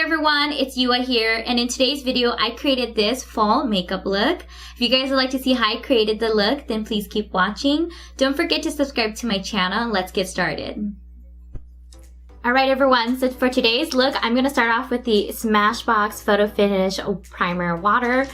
everyone, it's Yua here, and in today's video I created this fall makeup look. If you guys would like to see how I created the look, then please keep watching. Don't forget to subscribe to my channel. Let's get started. Alright everyone, so for today's look I'm going to start off with the Smashbox Photo Finish Primer Water.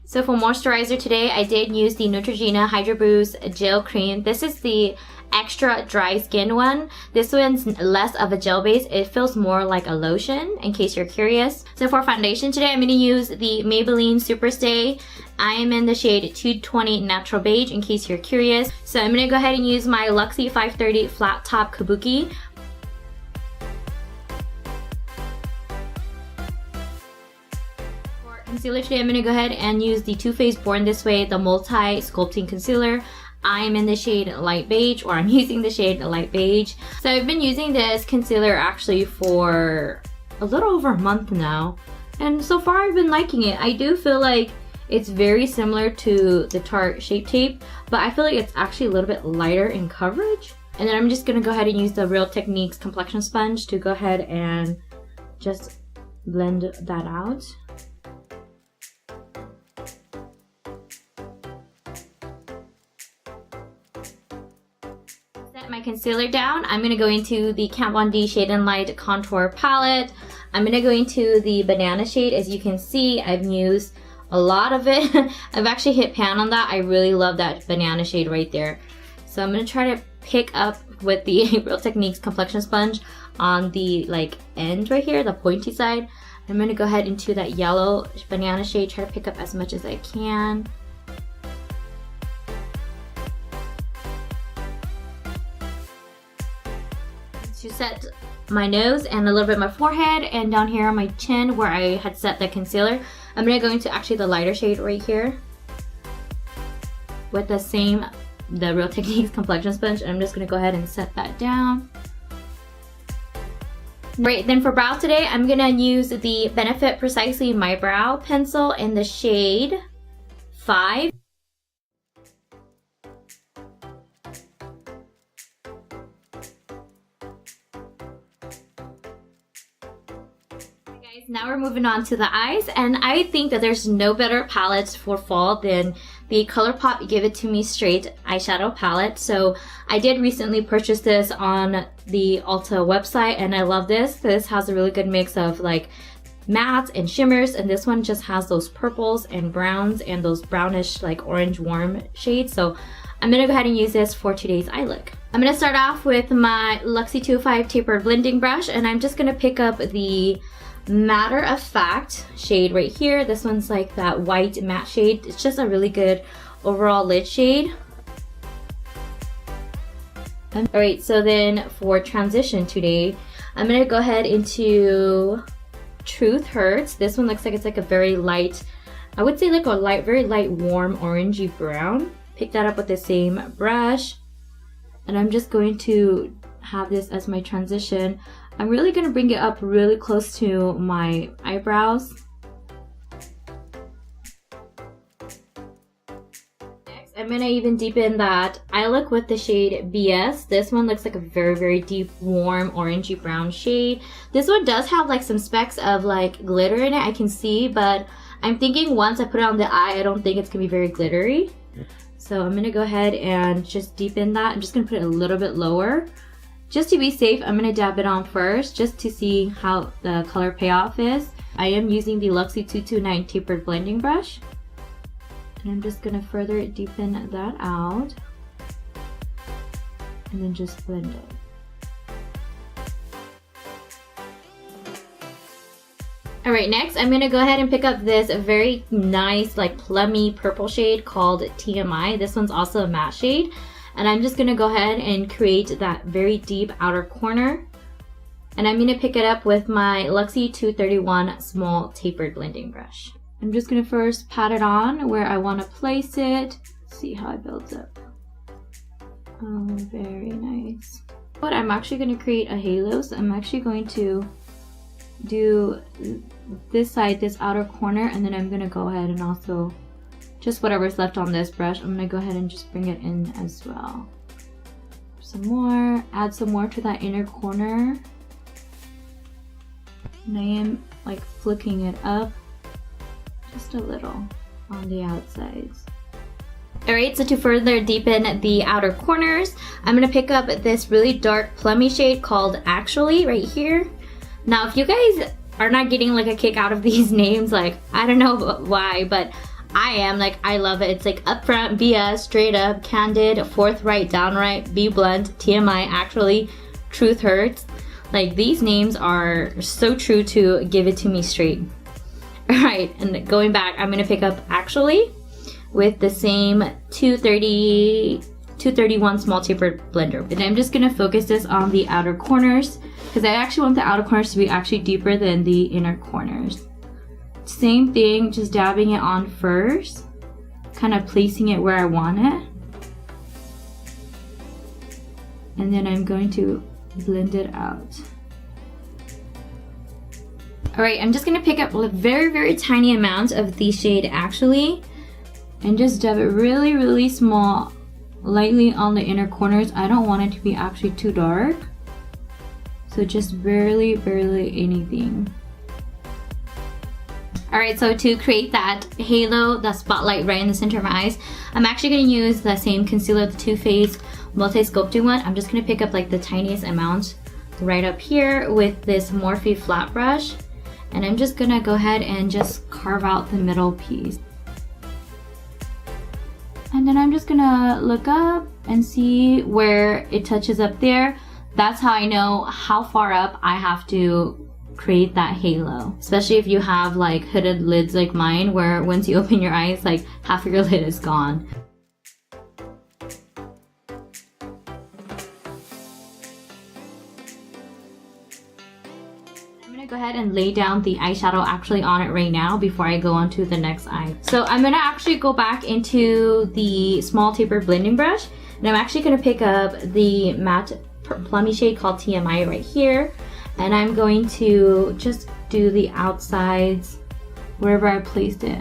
So for moisturizer today, I did use the Neutrogena Hydro Boost Gel Cream. This is the extra dry skin one. This one's less of a gel base. It feels more like a lotion, in case you're curious. So for foundation today, I'm going to use the Maybelline SuperStay. I am in the shade 220 Natural Beige, in case you're curious. So I'm going to go ahead and use my Luxie 530 Flat Top Kabuki. For concealer today, I'm going to go ahead and use the Too Faced Born This Way, the Multi Sculpting Concealer. I am in the shade Light Beige, or I'm using the shade Light Beige. So I've been using this concealer actually for a little over a month now, and so far I've been liking it. I do feel like it's very similar to the Tarte Shape Tape, but I feel like it's actually a little bit lighter in coverage. And then I'm just going to go ahead and use the Real Techniques complexion sponge to go ahead and just blend that out. My concealer down, I'm going to go into the Kat Von D Shade and Light Contour Palette. I'm going to go into the banana shade. As you can see, I've used a lot of it. I've actually hit pan on that. I really love that banana shade right there. So I'm going to try to pick up with the Real Techniques complexion sponge on the end right here, the pointy side. I'm going to go ahead into that yellow banana shade, try to pick up as much as I can. To set my nose and a little bit my forehead, and down here on my chin where I had set the concealer, I'm going to go into actually the lighter shade right here with the Real Techniques complexion sponge, and I'm just going to go ahead and set that down. Right, then for brow today, I'm going to use the Benefit Precisely My Brow pencil in the shade 5. Now we're moving on to the eyes, and I think that there's no better palettes for fall than the ColourPop Give It To Me Straight eyeshadow palette. So I did recently purchase this on the Ulta website, and I love this. This has a really good mix of mattes and shimmers, and this one just has those purples and browns and those brownish orange warm shades. So I'm gonna go ahead and use this for today's eye look. I'm gonna start off with my Luxie 205 Tapered Blending Brush, and I'm just gonna pick up the Matter of Fact shade right here. This one's that white matte shade. It's just a really good overall lid shade. Alright, so then for transition today, I'm going to go ahead into Truth Hurts. This one looks like it's a very light, I would say a very light warm orangey brown. Pick that up with the same brush, and I'm just going to have this as my transition. I'm really going to bring it up really close to my eyebrows. Next, I'm going to even deepen that eye look with the shade BS. This one looks like a very, very deep, warm, orangey brown shade. This one does have some specks of glitter in it, I can see, but I'm thinking once I put it on the eye, I don't think it's going to be very glittery. So I'm going to go ahead and just deepen that. I'm just going to put it a little bit lower. Just to be safe, I'm going to dab it on first, just to see how the color payoff is. I am using the Luxie 229 Tapered Blending Brush. And I'm just going to further deepen that out. And then just blend it. Alright, next I'm going to go ahead and pick up this very nice plummy purple shade called TMI. This one's also a matte shade. And I'm just going to go ahead and create that very deep outer corner. And I'm going to pick it up with my Luxie 231 Small Tapered Blending Brush. I'm just going to first pat it on where I want to place it. See how it builds up. Oh, very nice. But I'm actually going to create a halo. So I'm actually going to do this side, this outer corner, and then I'm going to go ahead and also just whatever's left on this brush, I'm going to go ahead and just bring it in as well. Some more, add some more to that inner corner. And I am like flicking it up just a little on the outsides. Alright, so to further deepen the outer corners, I'm going to pick up this really dark plummy shade called Actually right here. Now, if you guys are not getting like a kick out of these names, like I don't know why, but I am, like I love it. It's like upfront, BS, straight up, candid, forthright, downright, be blunt, TMI, actually, truth hurts. Like these names are so true to give it to me straight. Alright, and going back, I'm going to pick up Actually with the same 231 small tapered blender. And I'm just gonna focus this on the outer corners because I actually want the outer corners to be actually deeper than the inner corners. Same thing, just dabbing it on first, kind of placing it where I want it. And then I'm going to blend it out. Alright, I'm just gonna pick up a very, very tiny amount of the shade Actually and just dab it really, really small, lightly on the inner corners. I don't want it to be actually too dark. So just barely, barely anything. Alright, so to create that halo, that spotlight right in the center of my eyes, I'm actually going to use the same concealer, the Too Faced Multi-Sculpting one. I'm just going to pick up like the tiniest amount right up here with this Morphe flat brush. And I'm just going to go ahead and just carve out the middle piece. And then I'm just gonna look up and see where it touches up there. That's how I know how far up I have to create that halo. Especially if you have like hooded lids like mine, where once you open your eyes, like half of your lid is gone. Go ahead and lay down the eyeshadow actually on it right now before I go on to the next eye. So I'm gonna actually go back into the small taper blending brush, and I'm actually gonna pick up the matte plummy shade called TMI right here, and I'm going to just do the outsides wherever I placed it.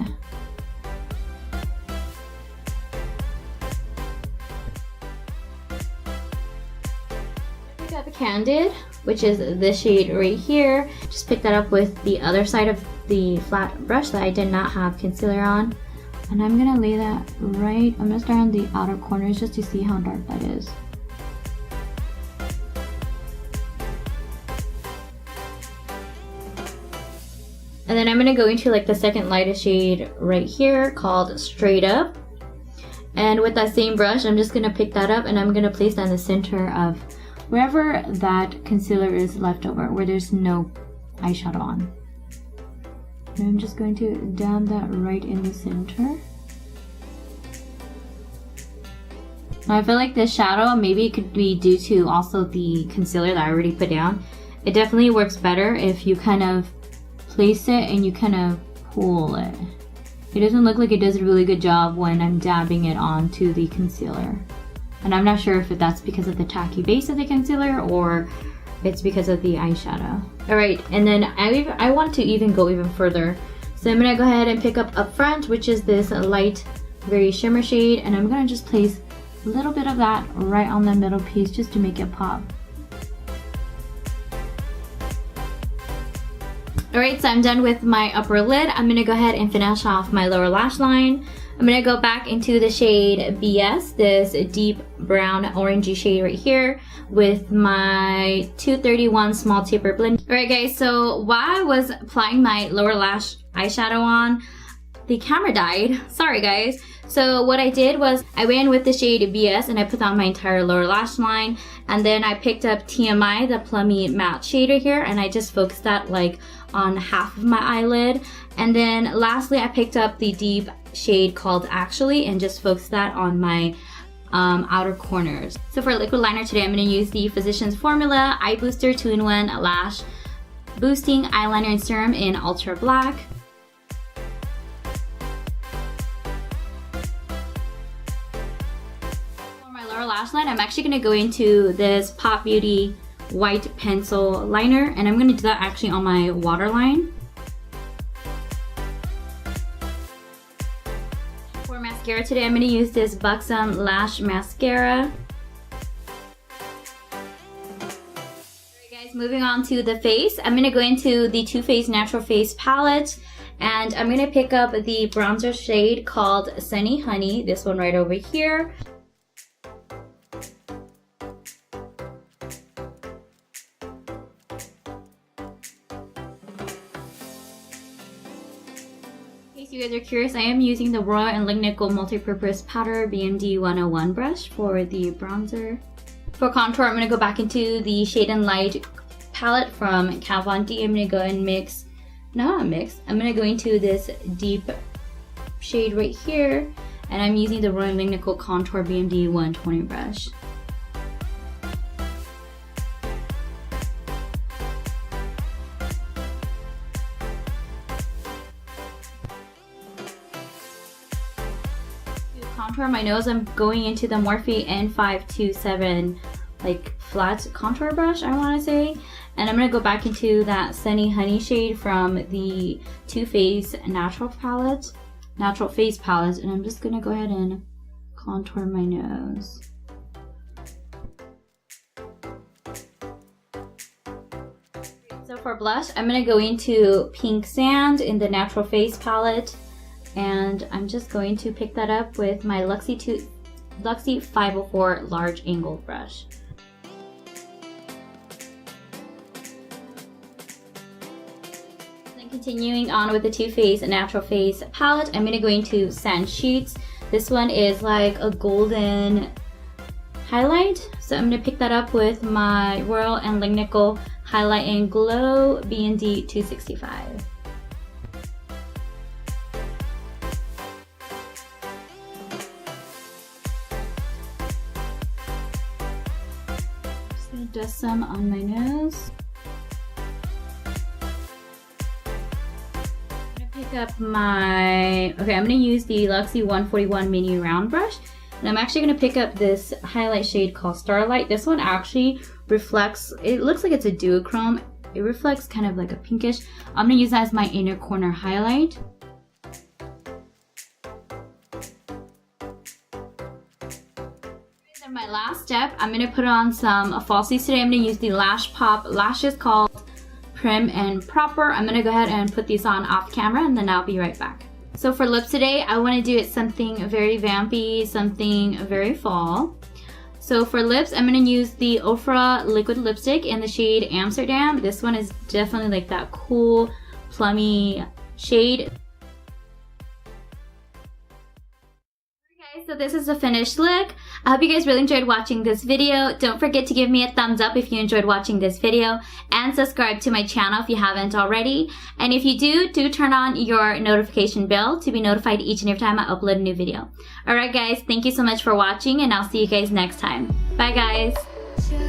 Pick up a Candid, which is this shade right here. Just pick that up with the other side of the flat brush that I did not have concealer on. And I'm gonna lay that right, I'm gonna start on the outer corners just to see how dark that is. And then I'm gonna go into like the second lightest shade right here called Straight Up. And with that same brush, I'm just gonna pick that up and I'm gonna place that in the center of wherever that concealer is left over, where there's no eyeshadow on. And I'm just going to dab that right in the center. Now I feel like this shadow, maybe it could be due to also the concealer that I already put down. It definitely works better if you kind of place it and you kind of pull it. It doesn't look like it does a really good job when I'm dabbing it onto the concealer. And I'm not sure if that's because of the tacky base of the concealer or it's because of the eyeshadow. Alright, and then I want to even go even further. So I'm going to go ahead and pick up front, which is this light, very shimmer shade. And I'm going to just place a little bit of that right on the middle piece just to make it pop. Alright, so I'm done with my upper lid. I'm going to go ahead and finish off my lower lash line. I'm going to go back into the shade BS, this deep brown orangey shade right here with my 231 small taper blend. Alright guys, so while I was applying my lower lash eyeshadow on, the camera died. Sorry guys. So what I did was I went in with the shade BS and I put on my entire lower lash line, and then I picked up TMI, the plummy matte shade right here, and I just focused that like on half of my eyelid. And then lastly I picked up the deep shade called Actually and just focused that on my outer corners. So for liquid liner today, I'm going to use the Physicians Formula Eye Booster 2-in-1 Lash Boosting Eyeliner and Serum in Ultra Black. For my lower lash line, I'm actually going to go into this Pop Beauty white pencil liner, and I'm going to do that actually on my waterline. For mascara today, I'm going to use this Buxom Lash Mascara. Moving on to the face, I'm going to go into the Too Faced Natural Face palette, and I'm going to pick up the bronzer shade called Sunny Honey, this one right over here. In case you guys are curious, I am using the Royal and Lignicol Multi-Purpose Powder BMD 101 brush for the bronzer. For contour, I'm going to go back into the Shade and Light palette from Kat Von D. I'm going to go and mix, I'm going to go into this deep shade right here, and I'm using the Royal Lignicol Contour BMD 120 brush. To contour my nose, I'm going into the Morphe N527 like flat contour brush, I want to say, and I'm going to go back into that Sunny Honey shade from the Too Faced Natural Face palette, and I'm just going to go ahead and contour my nose. So for blush, I'm going to go into Pink Sand in the Natural Face palette, and I'm just going to pick that up with my Luxie 504 large angle brush. Continuing on with the Too Faced Natural Face palette, I'm going to go into Sand Sheets. This one is like a golden highlight, so I'm going to pick that up with my Royal and Lignicol Highlight and Glow BND 265. Just going to dust some on my nose. Up my, I'm going to use the Luxie 141 mini round brush, and I'm actually going to pick up this highlight shade called Starlight. This one actually reflects, it looks like it's a duochrome, it reflects kind of like a pinkish. I'm going to use that as my inner corner highlight. And my last step, I'm going to put on some falsies today. I'm going to use the Lash Pop lashes called Prim and Proper. I'm gonna go ahead and put these on off camera, and then I'll be right back. So for lips today, I want to do it something very vampy, something very fall. So for lips, I'm gonna use the Ofra liquid lipstick in the shade Amsterdam. This one is definitely like that cool, plummy shade. So this is the finished look. I hope you guys really enjoyed watching this video. Don't forget to give me a thumbs up if you enjoyed watching this video, and subscribe to my channel if you haven't already. And if you do turn on your notification bell to be notified each and every time I upload a new video. Alright guys, thank you so much for watching, and I'll see you guys next time. Bye guys!